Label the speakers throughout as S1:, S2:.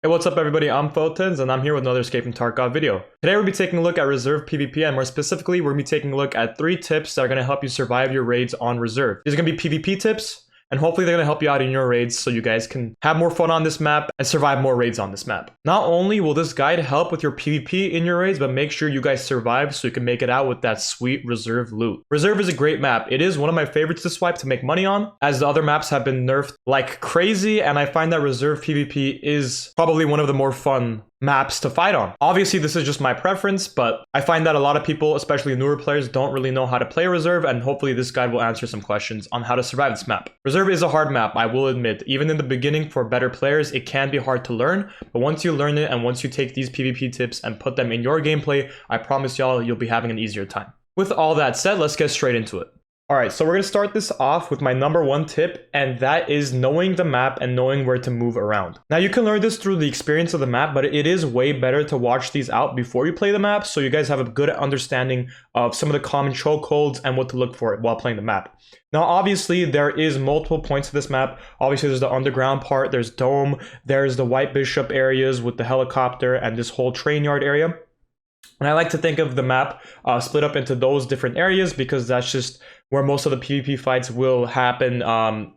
S1: Hey, what's up everybody, I'm TridentZ and I'm here with another Escape From Tarkov video. Today we'll be taking a look at Reserve PvP, and more specifically, we're going to be taking a look at 3 tips that are going to help you survive your raids on Reserve. These are going to be PvP tips, and hopefully they're going to help you out in your raids so you guys can have more fun on this map and survive more raids on this map. Not only will this guide help with your PvP in your raids, but make sure you guys survive so you can make it out with that sweet Reserve loot. Reserve is a great map. It is one of my favorites to swipe to make money on, as the other maps have been nerfed like crazy, and I find that Reserve PvP is probably one of the more fun maps to fight on. Obviously, this is just my preference, but I find that a lot of people, especially newer players, don't really know how to play Reserve, and hopefully this guide will answer some questions on how to survive this map. Reserve is a hard map, I will admit. Even in the beginning, for better players, it can be hard to learn, but once you learn it and once you take these PvP tips and put them in your gameplay, I promise y'all, you'll be having an easier time. With all that said, let's get straight into it. Alright, so we're going to start this off with my number 1 tip, and that is knowing the map and knowing where to move around. Now, you can learn this through the experience of the map, but it is way better to watch these out before you play the map, so you guys have a good understanding of some of the common chokeholds and what to look for while playing the map. Now, obviously, there is multiple points to this map. Obviously, there's the underground part, there's Dome, there's the White Bishop areas with the helicopter, and this whole train yard area. And I like to think of the map split up into those different areas because that's just where most of the PvP fights will happen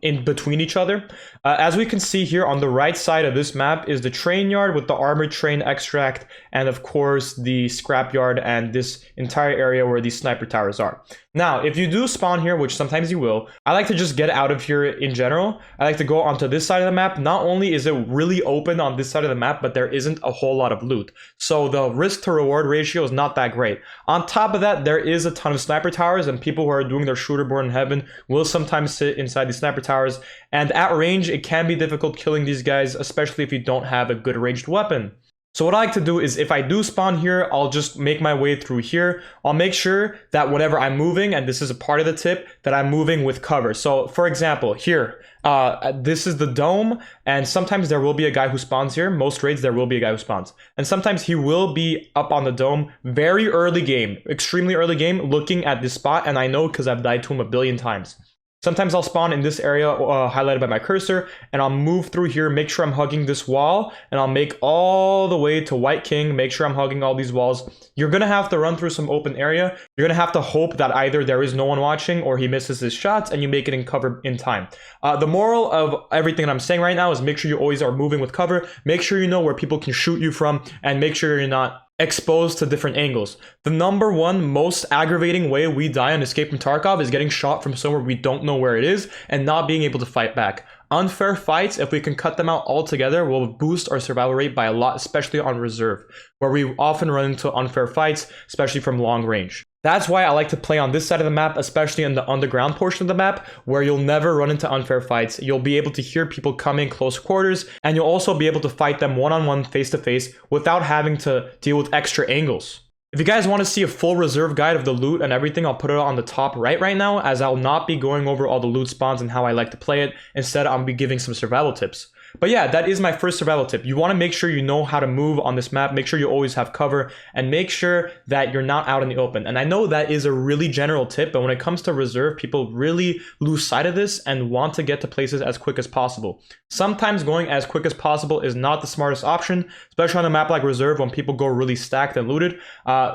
S1: in between each other. As we can see here on the right side of this map is the train yard with the armored train extract, and of course the scrap yard and this entire area where these sniper towers are. Now, if you do spawn here, which sometimes you will, I like to just get out of here in general. I like to go onto this side of the map. Not only is it really open on this side of the map, but there isn't a whole lot of loot. So the risk to reward ratio is not that great. On top of that, there is a ton of sniper towers, and people who are doing their shooter born in heaven will sometimes sit inside these sniper towers. And at range, it can be difficult killing these guys, especially if you don't have a good ranged weapon. So what I like to do is if I do spawn here, I'll just make my way through here. I'll make sure that whenever I'm moving, and this is a part of the tip, that I'm moving with cover. So for example, here, this is the dome, and sometimes there will be a guy who spawns here. Most raids, there will be a guy who spawns. And sometimes he will be up on the dome, very early game, extremely early game, looking at this spot, and I know because I've died to him a billion times. Sometimes I'll spawn in this area highlighted by my cursor, and I'll move through here, make sure I'm hugging this wall, and I'll make all the way to White King, make sure I'm hugging all these walls. You're going to have to run through some open area. You're going to have to hope that either there is no one watching or he misses his shots and you make it in cover in time. The moral of everything that I'm saying right now is make sure you always are moving with cover, make sure you know where people can shoot you from, and make sure you're not exposed to different angles. The number 1 most aggravating way we die on Escape From Tarkov is getting shot from somewhere we don't know where it is and not being able to fight back. Unfair fights, if we can cut them out altogether, will boost our survival rate by a lot, especially on Reserve, where we often run into unfair fights, especially from long range. That's why I like to play on this side of the map, especially in the underground portion of the map, where you'll never run into unfair fights. You'll be able to hear people coming close quarters, and you'll also be able to fight them one-on-one, face-to-face, without having to deal with extra angles. If you guys want to see a full Reserve guide of the loot and everything, I'll put it on the top right now, as I'll not be going over all the loot spawns and how I like to play it. Instead, I'll be giving some survival tips. But yeah, that is my first survival tip. You want to make sure you know how to move on this map, make sure you always have cover, and make sure that you're not out in the open. And I know that is a really general tip, but when it comes to Reserve, people really lose sight of this and want to get to places as quick as possible. Sometimes going as quick as possible is not the smartest option, especially on a map like Reserve when people go really stacked and looted.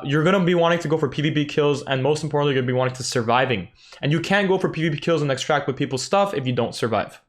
S1: You're going to be wanting to go for PvP kills, and most importantly, you're going to be wanting to surviving. And you can't go for PvP kills and extract with people's stuff if you don't survive.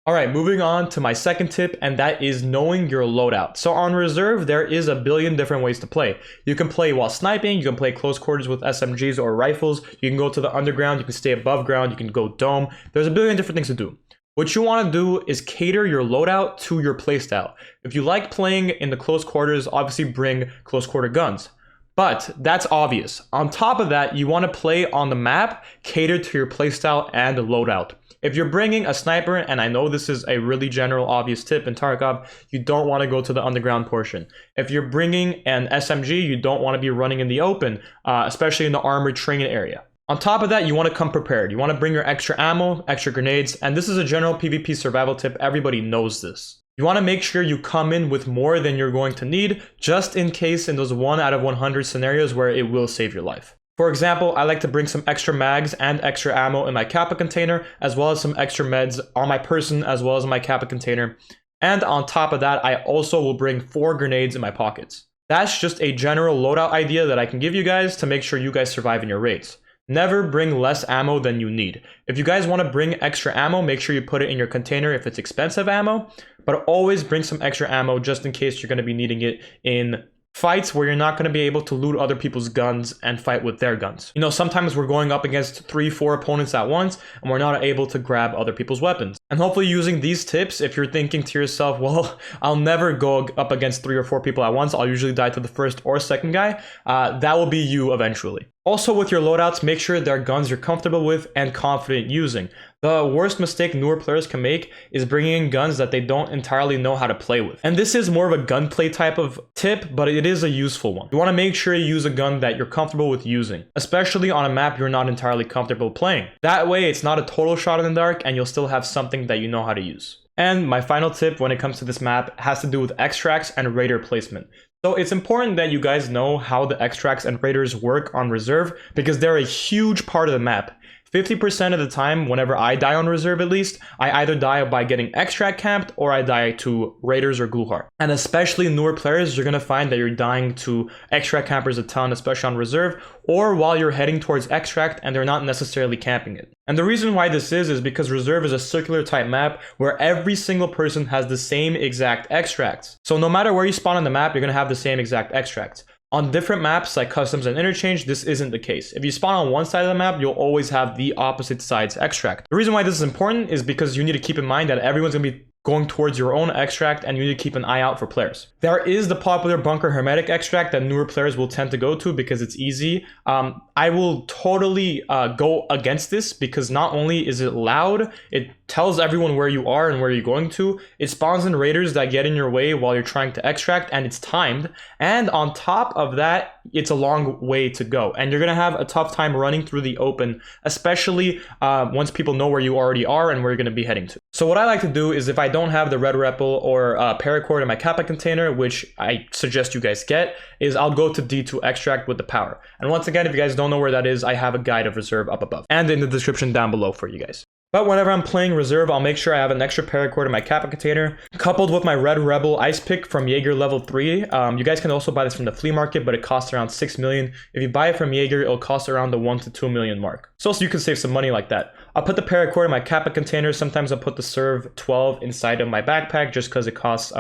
S1: Alright, moving on to my second tip, and that is knowing your loadout. So on Reserve, there is a billion different ways to play. You can play while sniping, you can play close quarters with SMGs or rifles, you can go to the underground, you can stay above ground, you can go dome. There's a billion different things to do. What you want to do is cater your loadout to your playstyle. If you like playing in the close quarters, obviously bring close quarter guns. But that's obvious. On top of that, you want to play on the map, catered to your playstyle and loadout. If you're bringing a sniper, and I know this is a really general obvious tip in Tarkov, you don't want to go to the underground portion. If you're bringing an SMG, you don't want to be running in the open, especially in the armored train area. On top of that, you want to come prepared. You want to bring your extra ammo, extra grenades, and this is a general PvP survival tip. Everybody knows this. You want to make sure you come in with more than you're going to need, just in case in those 1 out of 100 scenarios where it will save your life. For example, I like to bring some extra mags and extra ammo in my Kappa container, as well as some extra meds on my person, as well as in my Kappa container. And on top of that, I also will bring 4 grenades in my pockets. That's just a general loadout idea that I can give you guys to make sure you guys survive in your raids. Never bring less ammo than you need. If you guys want to bring extra ammo, make sure you put it in your container if it's expensive ammo, but always bring some extra ammo just in case you're going to be needing it in fights where you're not going to be able to loot other people's guns and fight with their guns. You know, sometimes we're going up against 3-4 opponents at once and we're not able to grab other people's weapons. And hopefully using these tips, if you're thinking to yourself, well, I'll never go up against 3 or 4 people at once, I'll usually die to the first or second guy, that will be you eventually. Also with your loadouts, make sure they're guns you're comfortable with and confident using. The worst mistake newer players can make is bringing in guns that they don't entirely know how to play with. And this is more of a gunplay type of tip, but it is a useful one. You want to make sure you use a gun that you're comfortable with using, especially on a map you're not entirely comfortable playing. That way it's not a total shot in the dark and you'll still have something that you know how to use. And my final tip when it comes to this map has to do with extracts and raider placement. So it's important that you guys know how the extracts and raiders work on Reserve because they're a huge part of the map. 50% of the time, whenever I die on Reserve at least, I either die by getting extract camped or I die to raiders or glue heart. And especially newer players, you're going to find that you're dying to extract campers a ton, especially on Reserve, or while you're heading towards extract and they're not necessarily camping it. And the reason why this is because Reserve is a circular type map where every single person has the same exact extracts. So no matter where you spawn on the map, you're going to have the same exact extracts. On different maps like Customs and Interchange, this isn't the case. If you spawn on one side of the map, you'll always have the opposite side's extract. The reason why this is important is because you need to keep in mind that everyone's going to be going towards your own extract and you need to keep an eye out for players. There is the popular Bunker Hermetic extract that newer players will tend to go to because it's easy. I will totally go against this because not only is it loud, it tells everyone where you are and where you're going to. It spawns in raiders that get in your way while you're trying to extract and it's timed. And on top of that, it's a long way to go. And you're going to have a tough time running through the open, especially once people know where you already are and where you're going to be heading to. So what I like to do is if I don't have the red REPL or paracord in my Kappa container, which I suggest you guys get, is I'll go to D2 extract with the power. And once again, if you guys don't know where that is, I have a guide of Reserve up above and in the description down below for you guys. But whenever I'm playing Reserve, I'll make sure I have an extra paracord in my Kappa container, coupled with my Red Rebel Ice Pick from Jaeger level 3. You guys can also buy this from the flea market, but it costs around 6 million. If you buy it from Jaeger, it'll cost around the 1 to 2 million mark. So you can save some money like that. I'll put the paracord in my Kappa container. Sometimes I'll put the Serve 12 inside of my backpack just because it costs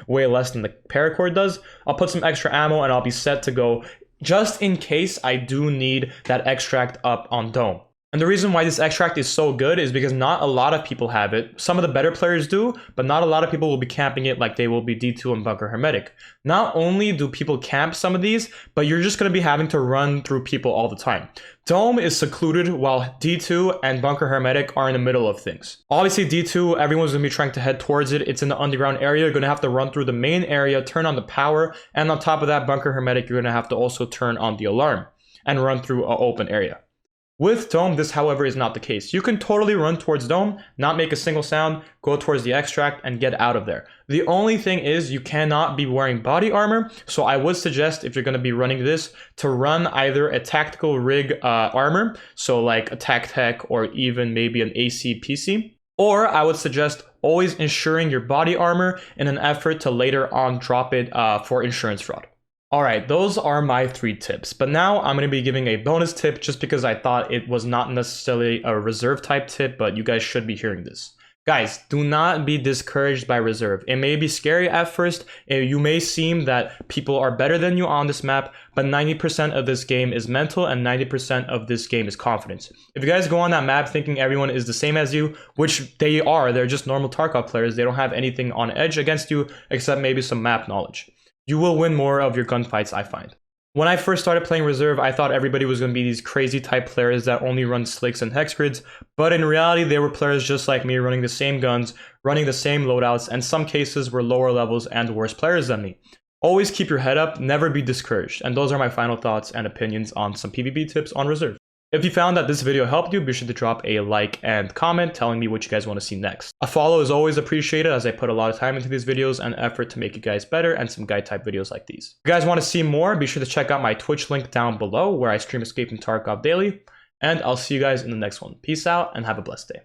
S1: way less than the paracord does. I'll put some extra ammo and I'll be set to go just in case I do need that extract up on Dome. And the reason why this extract is so good is because not a lot of people have it. Some of the better players do, but not a lot of people will be camping it like they will be D2 and Bunker Hermetic. Not only do people camp some of these, but you're just going to be having to run through people all the time. Dome is secluded while D2 and Bunker Hermetic are in the middle of things. Obviously D2, everyone's going to be trying to head towards it. It's in the underground area. You're going to have to run through the main area, turn on the power, and on top of that, Bunker Hermetic, you're going to have to also turn on the alarm and run through an open area. With Dome, this, however, is not the case. You can totally run towards Dome, not make a single sound, go towards the extract, and get out of there. The only thing is you cannot be wearing body armor, so I would suggest if you're going to be running this to run either a tactical rig armor, so like a TacTech or even maybe an AC PC, or I would suggest always ensuring your body armor in an effort to later on drop it for insurance fraud. Alright, those are my 3 tips, but now I'm going to be giving a bonus tip just because I thought it was not necessarily a Reserve type tip, but you guys should be hearing this. Guys, do not be discouraged by Reserve. It may be scary at first, you may seem that people are better than you on this map, but 90% of this game is mental and 90% of this game is confidence. If you guys go on that map thinking everyone is the same as you, which they are, they're just normal Tarkov players, they don't have anything on edge against you except maybe some map knowledge. You will win more of your gunfights, I find. When I first started playing Reserve, I thought everybody was going to be these crazy type players that only run slicks and hex grids, but in reality, they were players just like me running the same guns, running the same loadouts, and some cases were lower levels and worse players than me. Always keep your head up, never be discouraged, and those are my final thoughts and opinions on some PvP tips on Reserve. If you found that this video helped you, be sure to drop a like and comment telling me what you guys want to see next. A follow is always appreciated as I put a lot of time into these videos and effort to make you guys better and some guide type videos like these. If you guys want to see more, be sure to check out my Twitch link down below where I stream Escape From Tarkov daily, and I'll see you guys in the next one. Peace out and have a blessed day.